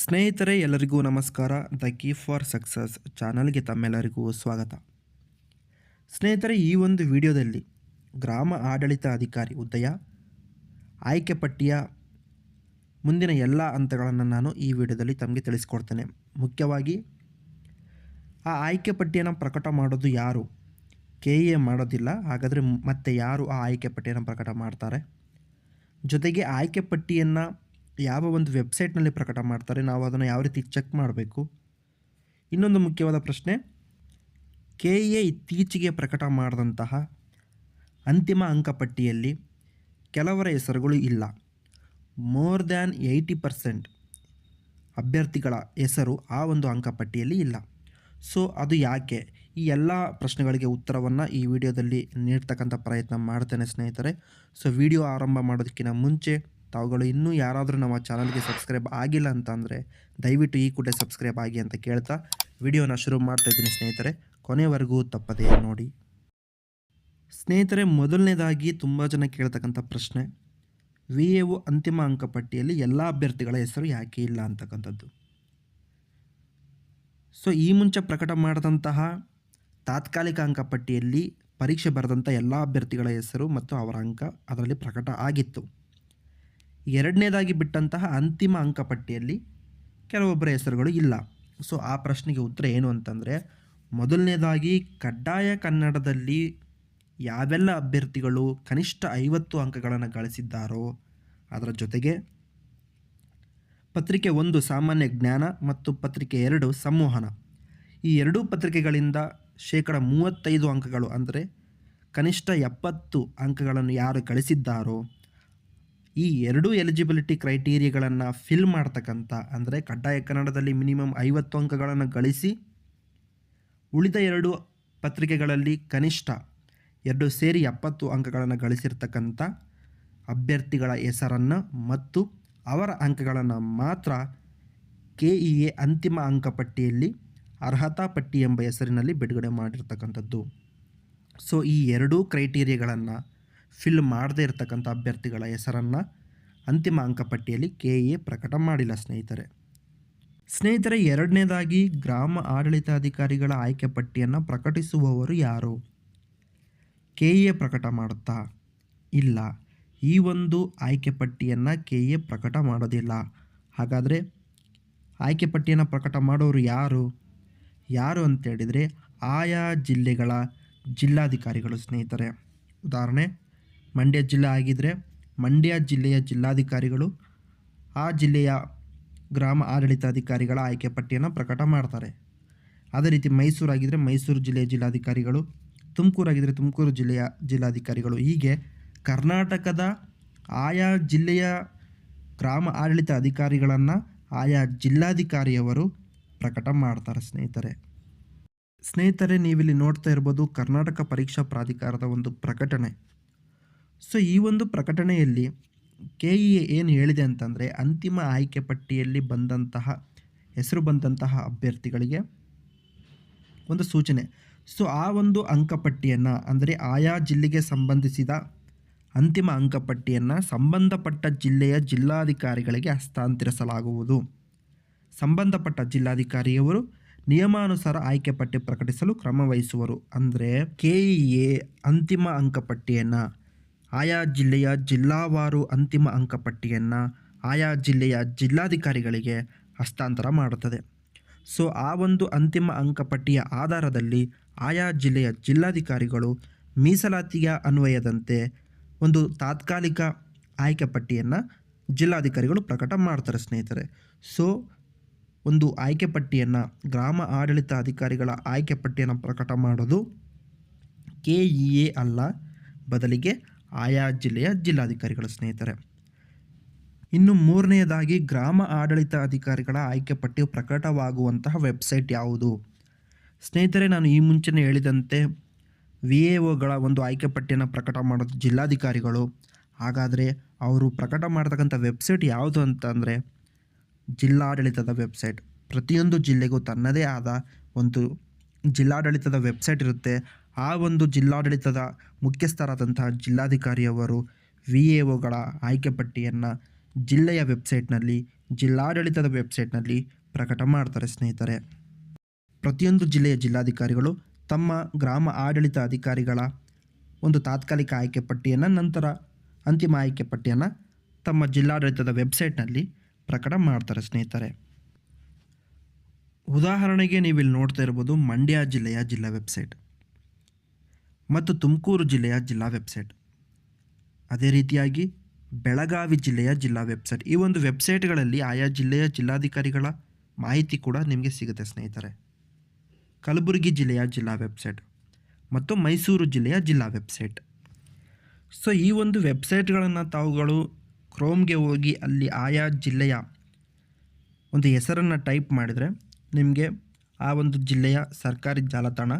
ಸ್ನೇಹಿತರೆ, ಎಲ್ಲರಿಗೂ ನಮಸ್ಕಾರ. ದ ಕೀ ಫಾರ್ ಸಕ್ಸಸ್ ಚಾನಲ್ಗೆ ತಮ್ಮೆಲ್ಲರಿಗೂ ಸ್ವಾಗತ. ಸ್ನೇಹಿತರೆ, ಈ ಒಂದು ವಿಡಿಯೋದಲ್ಲಿ ಗ್ರಾಮ ಆಡಳಿತ ಅಧಿಕಾರಿ ಹುದ್ದೆಯ ಆಯ್ಕೆ ಪಟ್ಟಿಯ ಮುಂದಿನ ಎಲ್ಲ ಹಂತಗಳನ್ನು ನಾನು ಈ ವಿಡಿಯೋದಲ್ಲಿ ತಮಗೆ ತಿಳಿಸ್ಕೊಡ್ತೇನೆ. ಮುಖ್ಯವಾಗಿ ಆ ಆಯ್ಕೆ ಪಟ್ಟಿಯನ್ನು ಪ್ರಕಟ ಮಾಡೋದು ಯಾರು? KEA ಮಾಡೋದಿಲ್ಲ. ಹಾಗಾದರೆ ಮತ್ತೆ ಯಾರು ಆ ಆಯ್ಕೆ ಪಟ್ಟಿಯನ್ನು ಪ್ರಕಟ ಮಾಡ್ತಾರೆ? ಜೊತೆಗೆ ಆಯ್ಕೆ ಪಟ್ಟಿಯನ್ನು ಯಾವ ಒಂದು ವೆಬ್ಸೈಟ್ನಲ್ಲಿ ಪ್ರಕಟ ಮಾಡ್ತಾರೆ, ನಾವು ಅದನ್ನು ಯಾವ ರೀತಿ ಚೆಕ್ ಮಾಡಬೇಕು? ಇನ್ನೊಂದು ಮುಖ್ಯವಾದ ಪ್ರಶ್ನೆ, KEA ಇತ್ತೀಚೆಗೆ ಪ್ರಕಟ ಮಾಡಿದಂತಹ ಅಂತಿಮ ಅಂಕಪಟ್ಟಿಯಲ್ಲಿ ಕೆಲವರ ಹೆಸರುಗಳು ಇಲ್ಲ. ಮೋರ್ ದ್ಯಾನ್ 80% ಅಭ್ಯರ್ಥಿಗಳ ಹೆಸರು ಆ ಒಂದು ಅಂಕಪಟ್ಟಿಯಲ್ಲಿ ಇಲ್ಲ. ಸೊ ಅದು ಯಾಕೆ? ಈ ಎಲ್ಲ ಪ್ರಶ್ನೆಗಳಿಗೆ ಉತ್ತರವನ್ನು ಈ ವಿಡಿಯೋದಲ್ಲಿ ನೀಡ್ತಕ್ಕಂಥ ಪ್ರಯತ್ನ ಮಾಡ್ತೇನೆ ಸ್ನೇಹಿತರೆ. ಸೊ ವಿಡಿಯೋ ಆರಂಭ ಮಾಡೋದಕ್ಕಿಂತ ಮುಂಚೆ ತಾವುಗಳು ಇನ್ನೂ ಯಾರಾದರೂ ನಮ್ಮ ಚಾನಲ್ಗೆ ಸಬ್ಸ್ಕ್ರೈಬ್ ಆಗಿಲ್ಲ ಅಂತಂದರೆ ದಯವಿಟ್ಟು ಈ ಕೂಡಲೇ ಸಬ್ಸ್ಕ್ರೈಬ್ ಆಗಿ ಅಂತ ಕೇಳ್ತಾ ವಿಡಿಯೋನ ಶುರು ಮಾಡ್ತಾಯಿದ್ದೀನಿ ಸ್ನೇಹಿತರೆ. ಕೊನೆವರೆಗೂ ತಪ್ಪದೇ ನೋಡಿ. ಸ್ನೇಹಿತರೆ, ಮೊದಲನೇದಾಗಿ ತುಂಬ ಜನ ಕೇಳ್ತಕ್ಕಂಥ ಪ್ರಶ್ನೆ, VAO ಅಂತಿಮ ಅಂಕಪಟ್ಟಿಯಲ್ಲಿ ಎಲ್ಲ ಅಭ್ಯರ್ಥಿಗಳ ಹೆಸರು ಯಾಕೆ ಇಲ್ಲ ಅಂತಕ್ಕಂಥದ್ದು. ಸೊ ಈ ಮುಂಚೆ ಪ್ರಕಟ ಮಾಡಿದಂತಹ ತಾತ್ಕಾಲಿಕ ಅಂಕಪಟ್ಟಿಯಲ್ಲಿ ಪರೀಕ್ಷೆ ಬರೆದಂಥ ಎಲ್ಲ ಅಭ್ಯರ್ಥಿಗಳ ಹೆಸರು ಮತ್ತು ಅವರ ಅಂಕ ಅದರಲ್ಲಿ ಪ್ರಕಟ ಆಗಿತ್ತು. ಎರಡನೇದಾಗಿ ಬಿಟ್ಟಂತಹ ಅಂತಿಮ ಅಂಕಪಟ್ಟಿಯಲ್ಲಿ ಕೆಲವೊಬ್ಬರ ಹೆಸರುಗಳು ಇಲ್ಲ. ಸೊ ಆ ಪ್ರಶ್ನೆಗೆ ಉತ್ತರ ಏನು ಅಂತಂದರೆ, ಮೊದಲನೇದಾಗಿ ಕಡ್ಡಾಯ ಕನ್ನಡದಲ್ಲಿ ಯಾವೆಲ್ಲ ಅಭ್ಯರ್ಥಿಗಳು ಕನಿಷ್ಠ 50 ಅಂಕಗಳನ್ನು ಗಳಿಸಿದ್ದಾರೋ, ಅದರ ಜೊತೆಗೆ ಪತ್ರಿಕೆ 1 ಸಾಮಾನ್ಯ ಜ್ಞಾನ ಮತ್ತು ಪತ್ರಿಕೆ 2 ಸಂವಹನ, ಈ ಎರಡೂ ಪತ್ರಿಕೆಗಳಿಂದ 35% ಅಂಕಗಳು ಅಂದರೆ ಕನಿಷ್ಠ 70 ಅಂಕಗಳನ್ನು ಯಾರು ಗಳಿಸಿದ್ದಾರೋ, ಈ ಎರಡೂ ಎಲಿಜಿಬಿಲಿಟಿ ಕ್ರೈಟೀರಿಯಾಗಳನ್ನು ಫಿಲ್ ಮಾಡ್ತಕ್ಕಂಥ, ಅಂದರೆ ಕಡ್ಡಾಯ ಕನ್ನಡದಲ್ಲಿ ಮಿನಿಮಮ್ 50 ಅಂಕಗಳನ್ನು ಗಳಿಸಿ ಉಳಿದ 2 ಪತ್ರಿಕೆಗಳಲ್ಲಿ ಕನಿಷ್ಠ 2 ಸೇರಿ 70 ಅಂಕಗಳನ್ನು ಗಳಿಸಿರ್ತಕ್ಕಂಥ ಅಭ್ಯರ್ಥಿಗಳ ಹೆಸರನ್ನು ಮತ್ತು ಅವರ ಅಂಕಗಳನ್ನು ಮಾತ್ರ KEA ಅಂತಿಮ ಅಂಕಪಟ್ಟಿಯಲ್ಲಿ ಅರ್ಹತಾ ಪಟ್ಟಿ ಎಂಬ ಹೆಸರಿನಲ್ಲಿ ಬಿಡುಗಡೆ ಮಾಡಿರ್ತಕ್ಕಂಥದ್ದು. ಸೊ ಈ ಎರಡೂ ಕ್ರೈಟೀರಿಯಾಗಳನ್ನು ಫಿಲ್ ಮಾಡದೇ ಇರತಕ್ಕಂಥ ಅಭ್ಯರ್ಥಿಗಳ ಹೆಸರನ್ನು ಅಂತಿಮ ಅಂಕಪಟ್ಟಿಯಲ್ಲಿ KEA ಪ್ರಕಟ ಮಾಡಿಲ್ಲ ಸ್ನೇಹಿತರೆ. ಎರಡನೇದಾಗಿ, ಗ್ರಾಮ ಆಡಳಿತಾಧಿಕಾರಿಗಳ ಆಯ್ಕೆ ಪಟ್ಟಿಯನ್ನು ಪ್ರಕಟಿಸುವವರು ಯಾರು? KEA ಪ್ರಕಟ ಮಾಡುತ್ತಾ? ಇಲ್ಲ, ಈ ಒಂದು ಆಯ್ಕೆ ಪಟ್ಟಿಯನ್ನು KEA ಪ್ರಕಟ ಮಾಡೋದಿಲ್ಲ. ಹಾಗಾದರೆ ಆಯ್ಕೆ ಪಟ್ಟಿಯನ್ನು ಪ್ರಕಟ ಮಾಡೋರು ಯಾರು ಅಂತೇಳಿದರೆ ಆಯಾ ಜಿಲ್ಲೆಗಳ ಜಿಲ್ಲಾಧಿಕಾರಿಗಳು ಸ್ನೇಹಿತರೆ. ಉದಾಹರಣೆ, ಮಂಡ್ಯ ಜಿಲ್ಲೆ ಆಗಿದ್ದರೆ ಮಂಡ್ಯ ಜಿಲ್ಲೆಯ ಜಿಲ್ಲಾಧಿಕಾರಿಗಳು ಆ ಜಿಲ್ಲೆಯ ಗ್ರಾಮ ಆಡಳಿತಾಧಿಕಾರಿಗಳ ಆಯ್ಕೆ ಪಟ್ಟಿಯನ್ನು ಪ್ರಕಟ ಮಾಡ್ತಾರೆ. ಅದೇ ರೀತಿ ಮೈಸೂರಾಗಿದ್ದರೆ ಮೈಸೂರು ಜಿಲ್ಲೆಯ ಜಿಲ್ಲಾಧಿಕಾರಿಗಳು, ತುಮಕೂರಾಗಿದ್ದರೆ ತುಮಕೂರು ಜಿಲ್ಲೆಯ ಜಿಲ್ಲಾಧಿಕಾರಿಗಳು, ಹೀಗೆ ಕರ್ನಾಟಕದ ಆಯಾ ಜಿಲ್ಲೆಯ ಗ್ರಾಮ ಆಡಳಿತ ಅಧಿಕಾರಿಗಳನ್ನು ಆಯಾ ಜಿಲ್ಲಾಧಿಕಾರಿಯವರು ಪ್ರಕಟ ಮಾಡ್ತಾರೆ ಸ್ನೇಹಿತರೆ. ನೀವಿಲ್ಲಿ ನೋಡ್ತಾ ಇರ್ಬೋದು ಕರ್ನಾಟಕ ಪರೀಕ್ಷಾ ಪ್ರಾಧಿಕಾರದ ಒಂದು ಪ್ರಕಟಣೆ. ಸೊ ಈ ಒಂದು ಪ್ರಕಟಣೆಯಲ್ಲಿ KEA ಏನು ಹೇಳಿದೆ ಅಂತಂದರೆ, ಅಂತಿಮ ಆಯ್ಕೆ ಪಟ್ಟಿಯಲ್ಲಿ ಹೆಸರು ಬಂದಂತಹ ಅಭ್ಯರ್ಥಿಗಳಿಗೆ ಒಂದು ಸೂಚನೆ. ಸೊ ಆ ಒಂದು ಅಂಕಪಟ್ಟಿಯನ್ನು, ಅಂದರೆ ಆಯಾ ಜಿಲ್ಲೆಗೆ ಸಂಬಂಧಿಸಿದ ಅಂತಿಮ ಅಂಕಪಟ್ಟಿಯನ್ನು ಸಂಬಂಧಪಟ್ಟ ಜಿಲ್ಲೆಯ ಜಿಲ್ಲಾಧಿಕಾರಿಗಳಿಗೆ ಹಸ್ತಾಂತರಿಸಲಾಗುವುದು. ಸಂಬಂಧಪಟ್ಟ ಜಿಲ್ಲಾಧಿಕಾರಿಯವರು ನಿಯಮಾನುಸಾರ ಆಯ್ಕೆ ಪಟ್ಟಿ ಪ್ರಕಟಿಸಲು ಕ್ರಮ ವಹಿಸುವರು. ಅಂದರೆ KEA ಅಂತಿಮ ಅಂಕಪಟ್ಟಿಯನ್ನು, ಆಯಾ ಜಿಲ್ಲೆಯ ಜಿಲ್ಲಾವಾರು ಅಂತಿಮ ಅಂಕಪಟ್ಟಿಯನ್ನು ಆಯಾ ಜಿಲ್ಲೆಯ ಜಿಲ್ಲಾಧಿಕಾರಿಗಳಿಗೆ ಹಸ್ತಾಂತರ ಮಾಡುತ್ತದೆ. ಸೊ ಆ ಒಂದು ಅಂತಿಮ ಅಂಕಪಟ್ಟಿಯ ಆಧಾರದಲ್ಲಿ ಆಯಾ ಜಿಲ್ಲೆಯ ಜಿಲ್ಲಾಧಿಕಾರಿಗಳು ಮೀಸಲಾತಿಯ ಅನ್ವಯದಂತೆ ಒಂದು ತಾತ್ಕಾಲಿಕ ಆಯ್ಕೆ ಪಟ್ಟಿಯನ್ನು ಜಿಲ್ಲಾಧಿಕಾರಿಗಳು ಪ್ರಕಟ ಮಾಡ್ತಾರೆ ಸ್ನೇಹಿತರೆ. ಸೊ ಒಂದು ಆಯ್ಕೆ ಪಟ್ಟಿಯನ್ನು, ಗ್ರಾಮ ಆಡಳಿತ ಅಧಿಕಾರಿಗಳ ಆಯ್ಕೆ ಪಟ್ಟಿಯನ್ನು ಪ್ರಕಟ ಮಾಡೋದು KEA ಅಲ್ಲ, ಬದಲಿಗೆ ಆಯಾ ಜಿಲ್ಲೆಯ ಜಿಲ್ಲಾಧಿಕಾರಿಗಳು ಸ್ನೇಹಿತರೆ. ಇನ್ನು ಮೂರನೆಯದಾಗಿ, ಗ್ರಾಮ ಆಡಳಿತ ಅಧಿಕಾರಿಗಳ ಆಯ್ಕೆ ಪಟ್ಟಿ ಪ್ರಕಟವಾಗುವಂತಹ ವೆಬ್ಸೈಟ್ ಯಾವುದು? ಸ್ನೇಹಿತರೆ, ನಾನು ಈ ಮುಂಚೆನೇ ಹೇಳಿದಂತೆ VAOಗಳ ಒಂದು ಆಯ್ಕೆ ಪಟ್ಟಿಯನ್ನು ಪ್ರಕಟ ಮಾಡೋದು ಜಿಲ್ಲಾಧಿಕಾರಿಗಳು. ಹಾಗಾದರೆ ಅವರು ಪ್ರಕಟ ಮಾಡ್ತಕ್ಕಂಥ ವೆಬ್ಸೈಟ್ ಯಾವುದು ಅಂತಂದರೆ ಜಿಲ್ಲಾಡಳಿತದ ವೆಬ್ಸೈಟ್. ಪ್ರತಿಯೊಂದು ಜಿಲ್ಲೆಗೂ ತನ್ನದೇ ಆದ ಒಂದು ಜಿಲ್ಲಾಡಳಿತದ ವೆಬ್ಸೈಟ್ ಇರುತ್ತೆ. ಆ ಒಂದು ಜಿಲ್ಲಾಡಳಿತದ ಮುಖ್ಯಸ್ಥರಾದಂತಹ ಜಿಲ್ಲಾಧಿಕಾರಿಯವರು VAOಗಳ ಆಯ್ಕೆ ಪಟ್ಟಿಯನ್ನು ಜಿಲ್ಲೆಯ ವೆಬ್ಸೈಟ್ನಲ್ಲಿ ಜಿಲ್ಲಾಡಳಿತದ ವೆಬ್ಸೈಟ್ನಲ್ಲಿ ಪ್ರಕಟ ಮಾಡ್ತಾರೆ ಸ್ನೇಹಿತರೆ. ಪ್ರತಿಯೊಂದು ಜಿಲ್ಲೆಯ ಜಿಲ್ಲಾಧಿಕಾರಿಗಳು ತಮ್ಮ ಗ್ರಾಮ ಆಡಳಿತ ಅಧಿಕಾರಿಗಳ ಒಂದು ತಾತ್ಕಾಲಿಕ ಆಯ್ಕೆ ಪಟ್ಟಿಯನ್ನು, ನಂತರ ಅಂತಿಮ ಆಯ್ಕೆ ಪಟ್ಟಿಯನ್ನು ತಮ್ಮ ಜಿಲ್ಲಾಡಳಿತದ ವೆಬ್ಸೈಟ್ನಲ್ಲಿ ಪ್ರಕಟ ಮಾಡ್ತಾರೆ ಸ್ನೇಹಿತರೆ. ಉದಾಹರಣೆಗೆ ನೀವಿಲ್ಲಿ ನೋಡ್ತಾ ಇರ್ಬೋದು ಮಂಡ್ಯ ಜಿಲ್ಲೆಯ ಜಿಲ್ಲಾ ವೆಬ್ಸೈಟ್ ಮತ್ತು ತುಮಕೂರು ಜಿಲ್ಲೆಯ ಜಿಲ್ಲಾ ವೆಬ್ಸೈಟ್, ಅದೇ ರೀತಿಯಾಗಿ ಬೆಳಗಾವಿ ಜಿಲ್ಲೆಯ ಜಿಲ್ಲಾ ವೆಬ್ಸೈಟ್. ಈ ಒಂದು ವೆಬ್ಸೈಟ್ಗಳಲ್ಲಿ ಆಯಾ ಜಿಲ್ಲೆಯ ಜಿಲ್ಲಾಧಿಕಾರಿಗಳ ಮಾಹಿತಿ ಕೂಡ ನಿಮಗೆ ಸಿಗುತ್ತೆ ಸ್ನೇಹಿತರೆ. ಕಲಬುರಗಿ ಜಿಲ್ಲೆಯ ಜಿಲ್ಲಾ ವೆಬ್ಸೈಟ್ ಮತ್ತು ಮೈಸೂರು ಜಿಲ್ಲೆಯ ಜಿಲ್ಲಾ ವೆಬ್ಸೈಟ್. ಸೊ ಈ ಒಂದು ವೆಬ್ಸೈಟ್ಗಳನ್ನು ತಾವುಗಳು ಕ್ರೋಮ್ಗೆ ಹೋಗಿ ಅಲ್ಲಿ ಆಯಾ ಜಿಲ್ಲೆಯ ಒಂದು ಹೆಸರನ್ನು ಟೈಪ್ ಮಾಡಿದರೆ ನಿಮಗೆ ಆ ಒಂದು ಜಿಲ್ಲೆಯ ಸರ್ಕಾರಿ ಜಾಲತಾಣ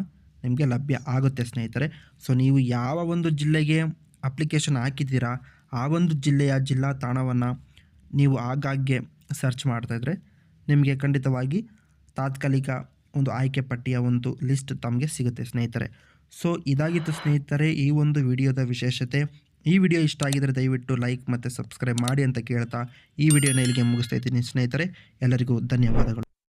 ನಿಮಗೆ ಲಭ್ಯ ಆಗುತ್ತೆ ಸ್ನೇಹಿತರೆ. ಸೊ ನೀವು ಯಾವ ಒಂದು ಜಿಲ್ಲೆಗೆ ಅಪ್ಲಿಕೇಶನ್ ಹಾಕಿದ್ದೀರಾ ಆ ಒಂದು ಜಿಲ್ಲೆಯ ಜಿಲ್ಲಾ ತಾಣವನ್ನು ನೀವು ಆಗಾಗ್ಗೆ ಸರ್ಚ್ ಮಾಡ್ತಾಯಿದ್ರೆ ನಿಮಗೆ ಖಂಡಿತವಾಗಿ ತಾತ್ಕಾಲಿಕ ಒಂದು ಆಯ್ಕೆ ಪಟ್ಟಿಯ ಒಂದು ಲಿಸ್ಟ್ ತಮಗೆ ಸಿಗುತ್ತೆ ಸ್ನೇಹಿತರೆ. ಸೊ ಇದಾಗಿತ್ತು ಸ್ನೇಹಿತರೆ ಈ ಒಂದು ವಿಡಿಯೋದ ವಿಶೇಷತೆ. ಈ ವಿಡಿಯೋ ಇಷ್ಟ ಆಗಿದರೆ ದಯವಿಟ್ಟು ಲೈಕ್ ಮತ್ತು ಸಬ್ಸ್ಕ್ರೈಬ್ ಮಾಡಿ ಅಂತ ಕೇಳ್ತಾ ಈ ವಿಡಿಯೋನ ಇಲ್ಲಿಗೆ ಮುಗಿಸ್ತಾ ಇದ್ದೀನಿ ಸ್ನೇಹಿತರೆ. ಎಲ್ಲರಿಗೂ ಧನ್ಯವಾದಗಳು.